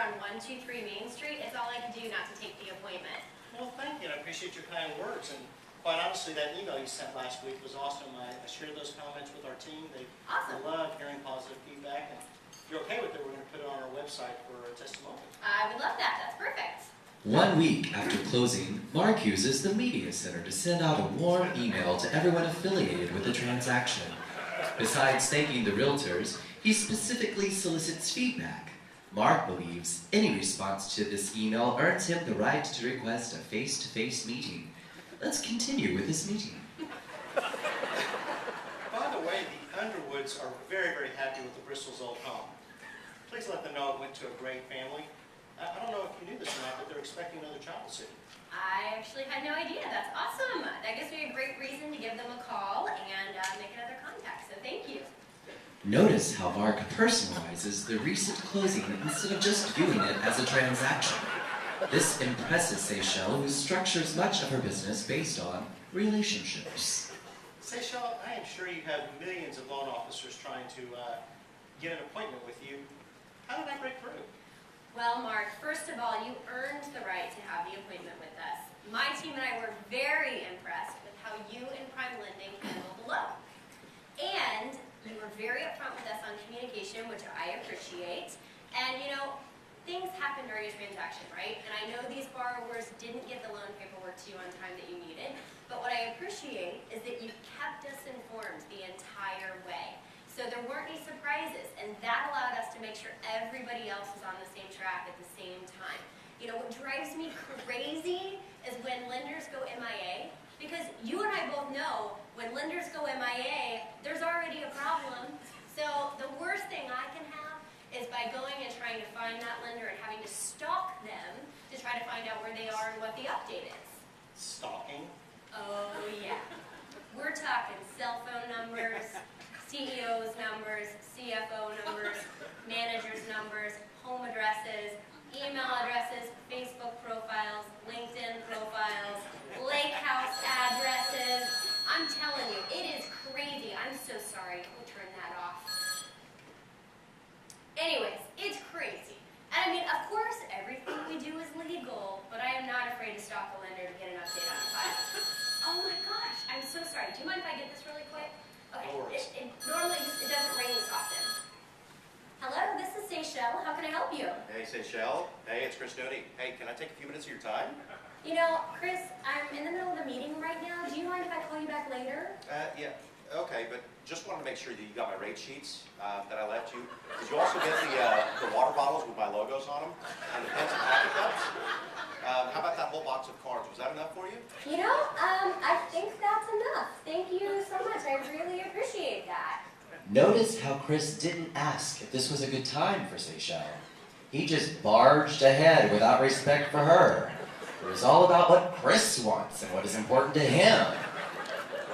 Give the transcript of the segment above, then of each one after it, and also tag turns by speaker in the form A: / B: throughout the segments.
A: on 123 Main Street. It's all I can do not to take the appointment.
B: Well, thank you, and I appreciate your kind words. And quite honestly, that email you sent last week was awesome. I shared those comments with our team. They love hearing positive feedback. And if you're okay with it, we're going to put it on our website for a testimonial.
A: I would love that. That's perfect.
C: 1 week after closing, Mark uses the Media Center to send out a warm email to everyone affiliated with the transaction. Besides thanking the realtors, he specifically solicits feedback. Mark believes any response to this email earns him the right to request a face-to-face meeting. Let's continue with this meeting.
B: By the way, the Underwoods are very, very happy with the Bristol's old home. Please let them know it went to a great family. I don't know if you knew this or not, but they're expecting another child soon.
A: I actually had no idea. That's awesome. That gives me a great reason to give them a call and make another contact, so thank you.
C: Notice how Mark personalizes the recent closing instead of just viewing it as a transaction. This impresses Seychelle, who structures much of her business based on relationships.
B: Seychelle, I am sure you have millions of loan officers trying to get an appointment with you. How did I break through?
A: Well, Mark, first of all, you earned the right to have the appointment with us. My team and I were very impressed with how you and Prime Lending handled the loan. And you were very upfront with us on communication, which I appreciate. And, you know, things happen during a transaction, right? And I know these borrowers didn't get the loan paperwork to you on time that you needed. But what I appreciate is that you kept us informed the entire way. So there weren't any surprises, and that allowed us to make sure everybody else was on the same track at the same time. You know, what drives me crazy is when lenders go MIA, because you and I both know when lenders go MIA, there's already a problem. So the worst thing I can have is by going and trying to find that lender and having to stalk them to try to find out where they are and what the update is.
B: Stalking?
A: Oh, yeah. We're talking cell phone numbers, CEO's numbers, CFO numbers, managers' numbers, home addresses, email addresses, Facebook profiles, LinkedIn profiles, lake house addresses. I'm telling you, it is crazy. I'm so sorry. We'll turn that off. Anyways, it's crazy. And I mean, of course, everything we do is legal, but I am not afraid to stalk a lender to get an update on a file. Oh my gosh, I'm so sorry. Do you mind if I get this really quick? Okay, it normally it doesn't ring this often. Hello, this is Seychelle. How can I help you?
D: Hey, Seychelle. Hey, it's Chris Doty. Hey, can I take a few minutes of your time?
A: You know, Chris, I'm in the middle of a meeting right now. Do you mind if I call you back later?
D: Yeah. Okay, but just wanted to make sure that you got my rate sheets that I left you. Did you also get the water bottles with my logos on them and the pens and coffee cups? How about that whole box of cards? Was that enough for you?
A: You know, I think that's enough. Thank you so much. I really appreciate that.
C: Notice how Chris didn't ask if this was a good time for Seychelle. He just barged ahead without respect for her. It was all about what Chris wants and what is important to him.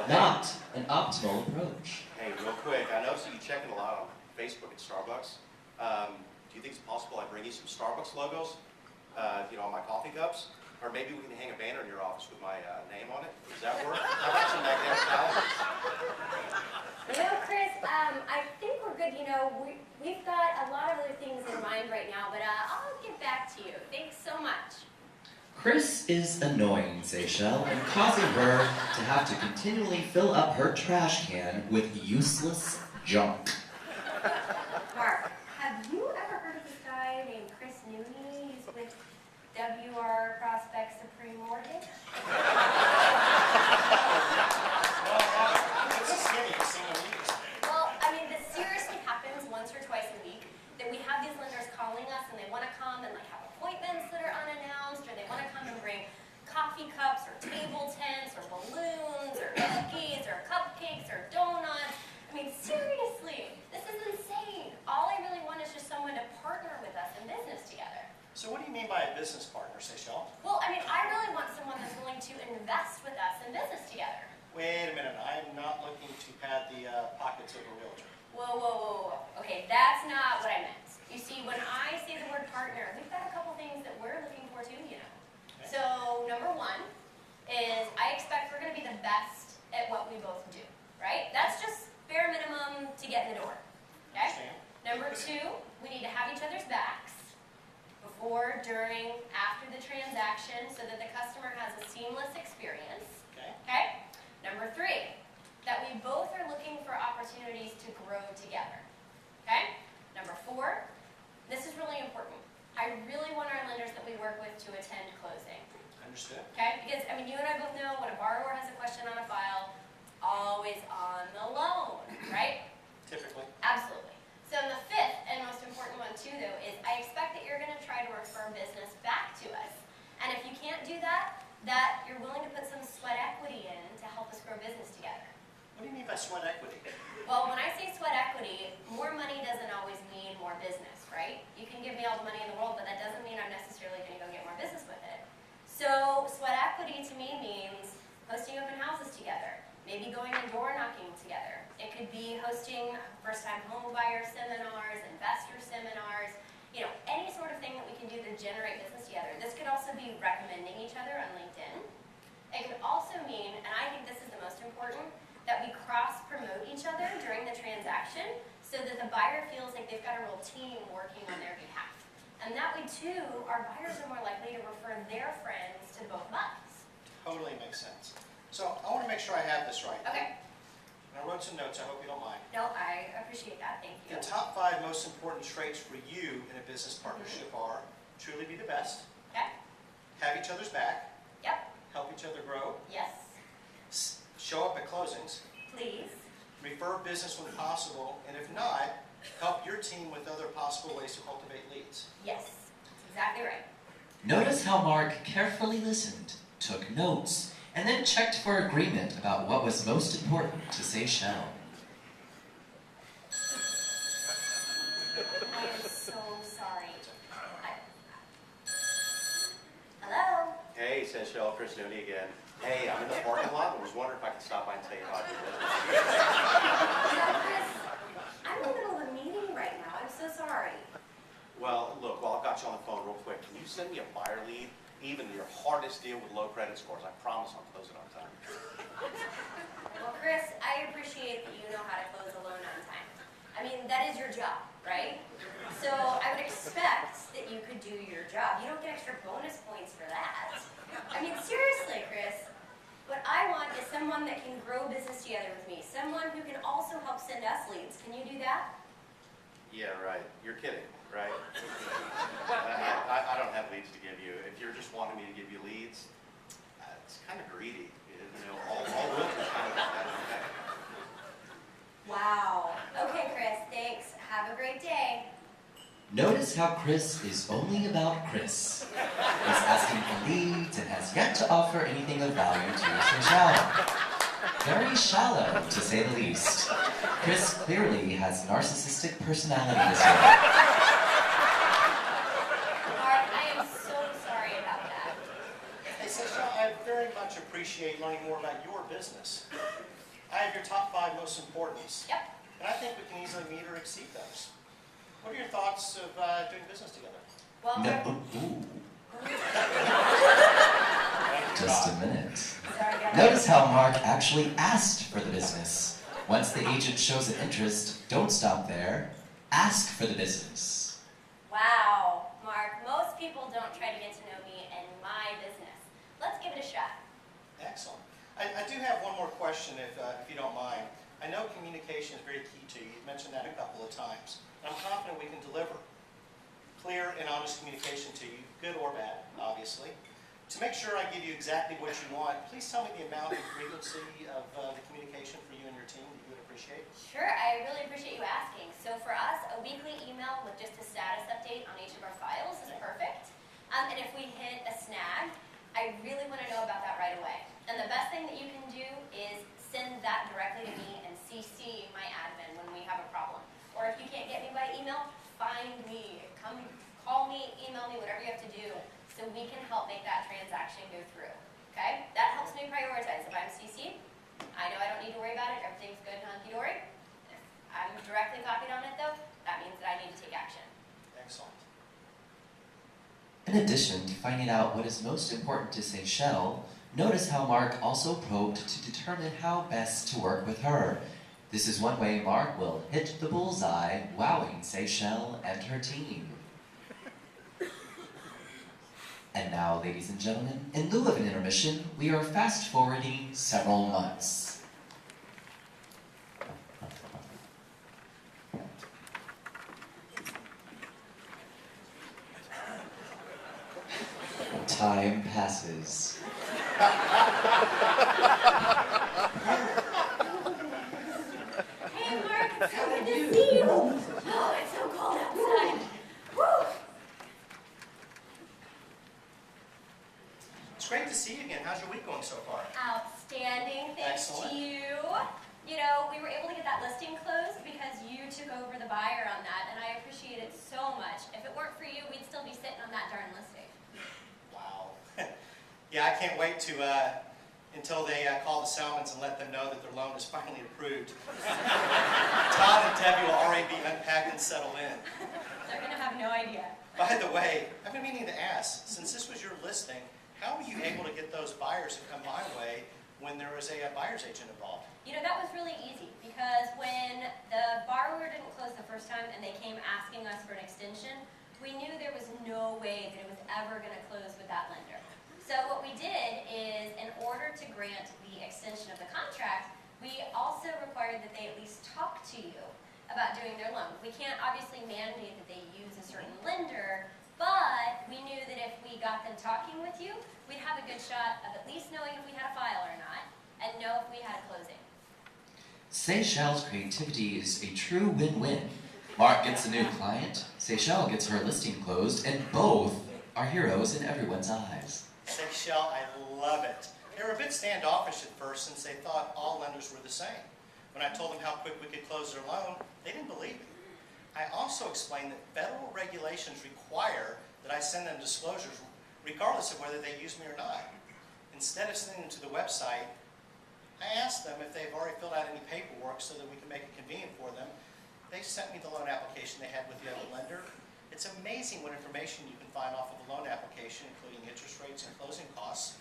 C: Not an optimal approach.
D: Hey, real quick, I noticed that you check in a lot on Facebook at Starbucks. Do you think it's possible I bring you some Starbucks logos, you know, on my coffee cups? Or maybe we can hang a banner in your office with my name on it. Does that work? How about some magnetic calendars?
A: You know, Chris, I think we're good. You know, we've got a lot of other things in mind right now, but I'll get back to you. Thanks so much.
C: Chris is annoying Seychelle and causing her to have to continually fill up her trash can with useless junk.
A: Mark, have you ever heard of this guy named Chris Nooney? He's with WR Prospect Supreme Mortgage. Well, I mean, this seriously happens once or twice a week, that we have these lenders calling us and they want to come and like have appointments that are unannounced, or they want to come and bring coffee cups or table tents or balloons or cookies or cupcakes or donuts. I mean, seriously, this is insane. All I really want is just someone to partner with us in business together.
B: So what do you mean by a business partner, Seychelle?
A: Well, I mean, I really want someone that's willing to invest with us in business together.
B: Wait a minute, I'm not looking to pad the pockets of a realtor.
A: Whoa, whoa, whoa, whoa. Okay, that's not what I meant. You see, when I say the word partner, we've got a couple things that we're looking for too, you know.
B: Okay.
A: So, number one is I expect we're going to be the best at what we both do, right? That's just bare minimum to get in the door, okay?
B: Understand.
A: Number two, we need to have each other's backs before, during, after the transaction so that the customer has a seamless experience. Okay? Number 3, that we both are looking for opportunities to grow together. Okay? Number 4, this is really important. I really want our lenders that we work with to attend closing.
B: Understood.
A: Okay? Because, I mean, you and I both know when a borrower has a question on a file, always on the loan, right?
B: Typically.
A: Absolutely. So the 5th and most important one too, though, is I expect that you're going to try to refer business back to us. And if you can't do that, that you're willing to put some sweat equity in to help us grow business together.
B: What do you mean by sweat equity?
A: Well, when I say sweat equity, more money doesn't always mean more business, right? You can give me all the money in the world, but that doesn't mean I'm necessarily going to go get more business with it. So sweat equity to me means hosting open houses together, maybe going and door knocking together. It could be hosting first-time home buyer seminars, investor seminars, you know, any sort of thing that we can do to generate business together. This could also be recommending each other on LinkedIn. It could also mean, and I think this is the most important, that we cross-promote each other during the transaction so that the buyer feels like they've got a real team working on their behalf. And that way, too, our buyers are more likely to refer their friends to both of us.
B: Totally makes sense. So I want to make sure I have this right.
A: Okay.
B: And I wrote some notes. I hope you don't mind.
A: No, I appreciate that. Thank you.
B: The top 5 most important traits for you in a business partnership are truly be the best,
A: Okay.
B: have each other's back,
A: Yep.
B: help each other grow,
A: Yes.
B: show up at closings,
A: Please.
B: refer business when possible, and if not, help your team with other possible ways to cultivate leads.
A: Yes. That's exactly right.
C: Notice how Mark carefully listened, took notes, and then checked for agreement about what was most important to Seychelle.
A: I am so sorry. Hello?
D: Hey, Seychelle, Chris Nooney again. Hey, I'm in the parking lot and was wondering if I could stop by and tell you about your business.
A: Chris, I'm in the middle of a meeting right now. I'm so sorry.
D: Well, look, while I've got you on the phone real quick, can you send me a buyer lead? Even your hardest deal with low credit scores. I promise I'll close it on time.
A: Well, Chris, I appreciate that you know how to close a loan on time. I mean, that is your job, right? So I would expect that you could do your job. You don't get extra bonus points for that. I mean, seriously, Chris, what I want is someone that can grow business together with me, someone who can also help send us leads. Can you do that?
D: Yeah, right. You're kidding, right? I don't have leads to give you. If you're just wanting me to give you leads, it's kind of greedy. You know, all realtors kind of that.
A: Wow. Okay, Chris, thanks. Have a great day.
C: Notice how Chris is only about Chris. He's asking for leads and has yet to offer anything of value to Seychelle. Very shallow, to say the least. Chris clearly has narcissistic personality disorder.
A: Mark, I am so sorry about that.
B: Hey, Seychelle, I very much appreciate learning more about your business. I have your top 5 most importance.
A: Yep.
B: And I think we can easily meet or exceed those. What are your thoughts of doing business together?
A: Well,
C: No, ooh. Just a minute.
A: sorry, guys.
C: Notice how Mark actually asked for the business. Once the agent shows an interest, don't stop there. Ask for the business.
A: Wow, Mark, most people don't try to get to know me and my business. Let's give it a shot.
B: Excellent. I do have one more question, if you don't mind. I know communication is very key to you. You've mentioned that a couple of times. I'm confident we can deliver clear and honest communication to you, good or bad, obviously. To make sure I give you exactly what you want, please tell me the amount and frequency of the communication for you and your team that you would appreciate.
A: Sure, I really appreciate you asking. So for us, a weekly email with just a status update on each of our files is perfect. And if we hit a snag, I really want to know about that right away. And the best thing that you can do is send that directly to me and CC my admin when we have a problem. Or if you can't get me by email, find me. Come call me, email me, whatever you have to do so we can help make that transaction go through. Okay? That helps me prioritize. If I'm CC'd, I know I don't need to worry about it. Everything's good and hunky-dory. If I'm directly copied on it, though, that means that I need to take action.
B: Excellent.
C: In addition to finding out what is most important to Seychelle, notice how Mark also probed to determine how best to work with her. This is one way Mark will hit the bullseye, wowing Seychelle and her team. And now, ladies and gentlemen, in lieu of an intermission, we are fast-forwarding several months. Time passes.
A: Hey, Mark, it's so good to see you. Oh, it's so cold outside. Woo!
B: It's great to see you again. How's your week going so far?
A: Outstanding, thanks
B: Excellent.
A: to you. You know, we were able to get that listing closed because you took over the buyer on that, and I appreciate it so much. If it weren't for you, we'd still be sitting on that darn listing.
B: Wow. Yeah, I can't wait to until they call the Salmons and let them know that their loan is finally approved. Todd and Debbie will already be unpacked and settled in.
A: They're gonna have no idea.
B: By the way, I've been meaning to ask, since this was your listing, how were you able to get those buyers to come my way when there was a buyer's agent involved?
A: You know, that was really easy because when the borrower didn't close the first time and they came asking us for an extension, we knew there was no way that it was ever going to close with that lender. So what we did is, in order to grant the extension of the contract, we also required that they at least talk to you about doing their loan. We can't obviously mandate that they use a certain lender, but we knew that if we got them talking with you, we'd have a good shot of at least knowing if we had a file or not, and know if we had a closing.
C: Seychelle's creativity is a true win-win. Mark gets a new client, Seychelle gets her listing closed, and both are heroes in everyone's eyes.
B: Seychelle, I love it. They were a bit standoffish at first since they thought all lenders were the same. When I told them how quick we could close their loan, they didn't believe it. I also explained that federal regulations require that I send them disclosures regardless of whether they use me or not. Instead of sending them to the website, I asked them if they've already filled out any paperwork so that we can make it convenient for them. They sent me the loan application they had with the other lender. It's amazing what information you can find off of the loan application, including interest rates and closing costs.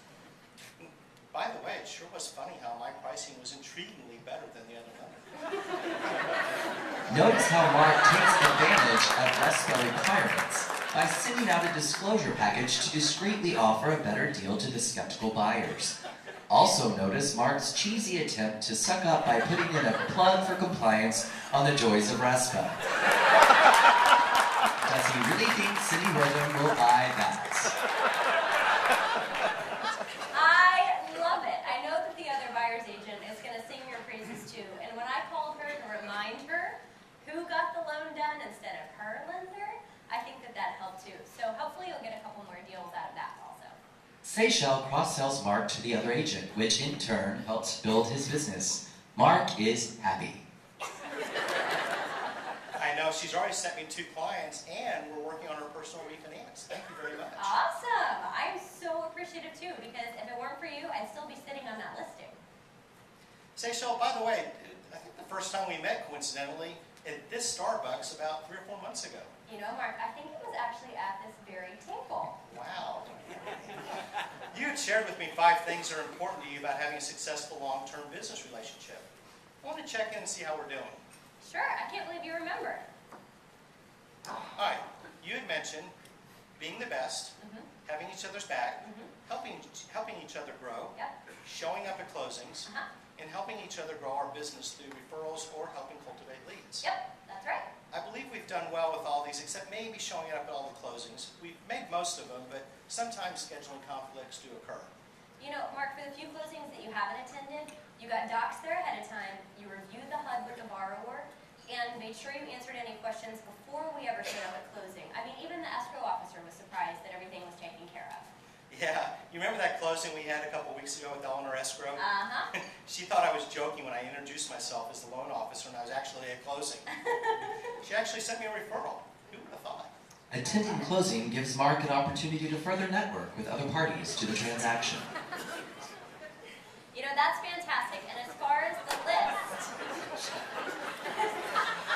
B: By the way, it sure was funny how my pricing was intriguingly better than the other lender.
C: Notice how Mark takes advantage of RESPA requirements by sending out a disclosure package to discreetly offer a better deal to the skeptical buyers. Also notice Mark's cheesy attempt to suck up by putting in a plug for compliance on the joys of RESPA. Does he really think City Rhythm will buy that?
A: I love it. I know that the other buyer's agent is going to sing your praises too. And when I called her to remind her who got the loan done instead of her lender, I think that that helped too. So hopefully you'll get a couple more deals out of that also.
C: Seychelle cross-sells Mark to the other agent, which in turn helps build his business. Mark is happy.
B: I know she's already sent me 2 clients, and we're working on her personal refinance. Thank you very much.
A: Awesome. I'm so appreciative too, because if it weren't for you, I'd still be sitting on that listing.
B: Seychelle, by the way, I think the first time we met, coincidentally, at this Starbucks about 3 or 4 months ago.
A: You know, Mark, I think it was actually at this very table.
B: Wow. You had shared with me 5 things that are important to you about having a successful long-term business relationship. I want to check in and see how we're doing.
A: Sure, I can't believe you remember.
B: All right, you had mentioned being the best, having each other's back, helping each other grow,
A: Yep.
B: showing up at closings,
A: Uh-huh.
B: and helping each other grow our business through referrals or helping cultivate leads.
A: Yep, that's right.
B: I believe we've done well with all these, except maybe showing up at all the closings. We've made most of them, but sometimes scheduling conflicts do occur.
A: You know, Mark, for the few closings that you haven't attended, you got docs there ahead of time, you reviewed the HUD with the borrower, and made sure you answered any questions before we ever showed up at closing. I mean, even the escrow officer was surprised that everything was taken care of.
B: Yeah, you remember that closing we had a couple weeks ago with Eleanor Escrow?
A: Uh-huh.
B: She thought I was joking when I introduced myself as the loan officer and I was actually at closing. She actually sent me a referral. Who would have thought?
C: Attending closing gives Mark an opportunity to further network with other parties to the transaction.
A: You know, that's fantastic. And as far as the list,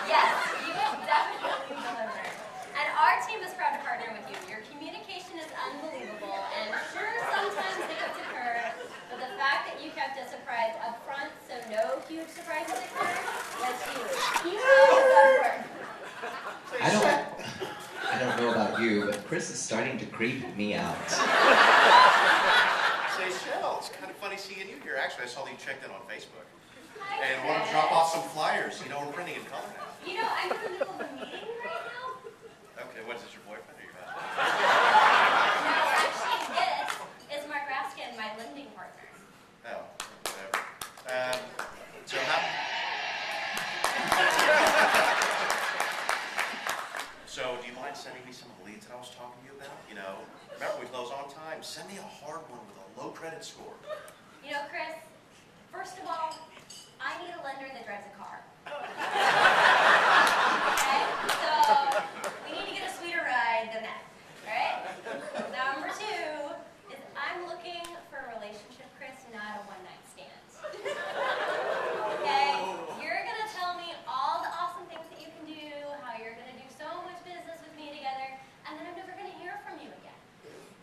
A: yes, you have definitely delivered. And our team is proud to partner with you. Your communication is unbelievable, and sure, sometimes hiccups occur, but the fact that you kept us surprised up front, so no huge surprises occurred, was huge. Keep up the good work.
C: I don't know about you, but Chris is starting to creep me out.
D: Seychelle, it's kind of funny seeing you here. Actually, I saw that you checked in on Facebook.
A: Hi,
D: And
A: Chris.
D: wanted to drop off some flyers. You know, we're printing in color now.
A: You know, I'm in the middle of a meeting right now.
D: Okay, what is this, your boyfriend or your husband?
A: No, actually, this is Mark Raskin, my lending partner.
D: Oh, whatever. So how... So, do you mind sending me some of the leads that I was talking to you about? You know, remember we close on time. Send me a hard one with a low credit score.
A: You know, Chris, first of all, I need a lender that drives a car. Okay? So, we need to get a sweeter ride than that. Alright? Number two is I'm looking for a relationship, Chris, not a one-night stand. Okay? You're gonna tell me all the awesome things that you can do, how you're gonna do so much business with me together, and then I'm never gonna hear from you again.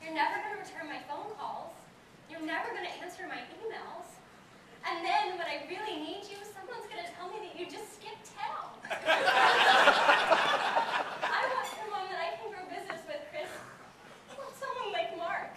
A: You're never gonna return my phone calls. You're never gonna answer my emails. And then when I really need you, someone's gonna tell me that you just skipped town. I want someone that I can grow business with, Chris. I want someone like Mark.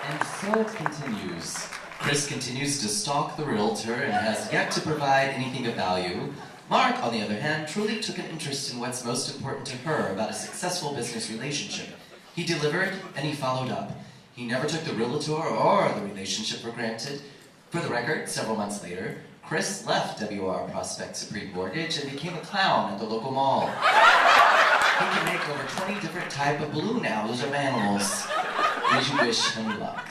C: And so it continues. Chris continues to stalk the realtor and has yet to provide anything of value. Mark, on the other hand, truly took an interest in what's most important to her about a successful business relationship. He delivered and he followed up. He never took the realtor or the relationship for granted. For the record, several months later, Chris left WR Prospect Supreme Mortgage and became a clown at the local mall. He can make over 20 different types of balloon owls of animals. We wish him luck.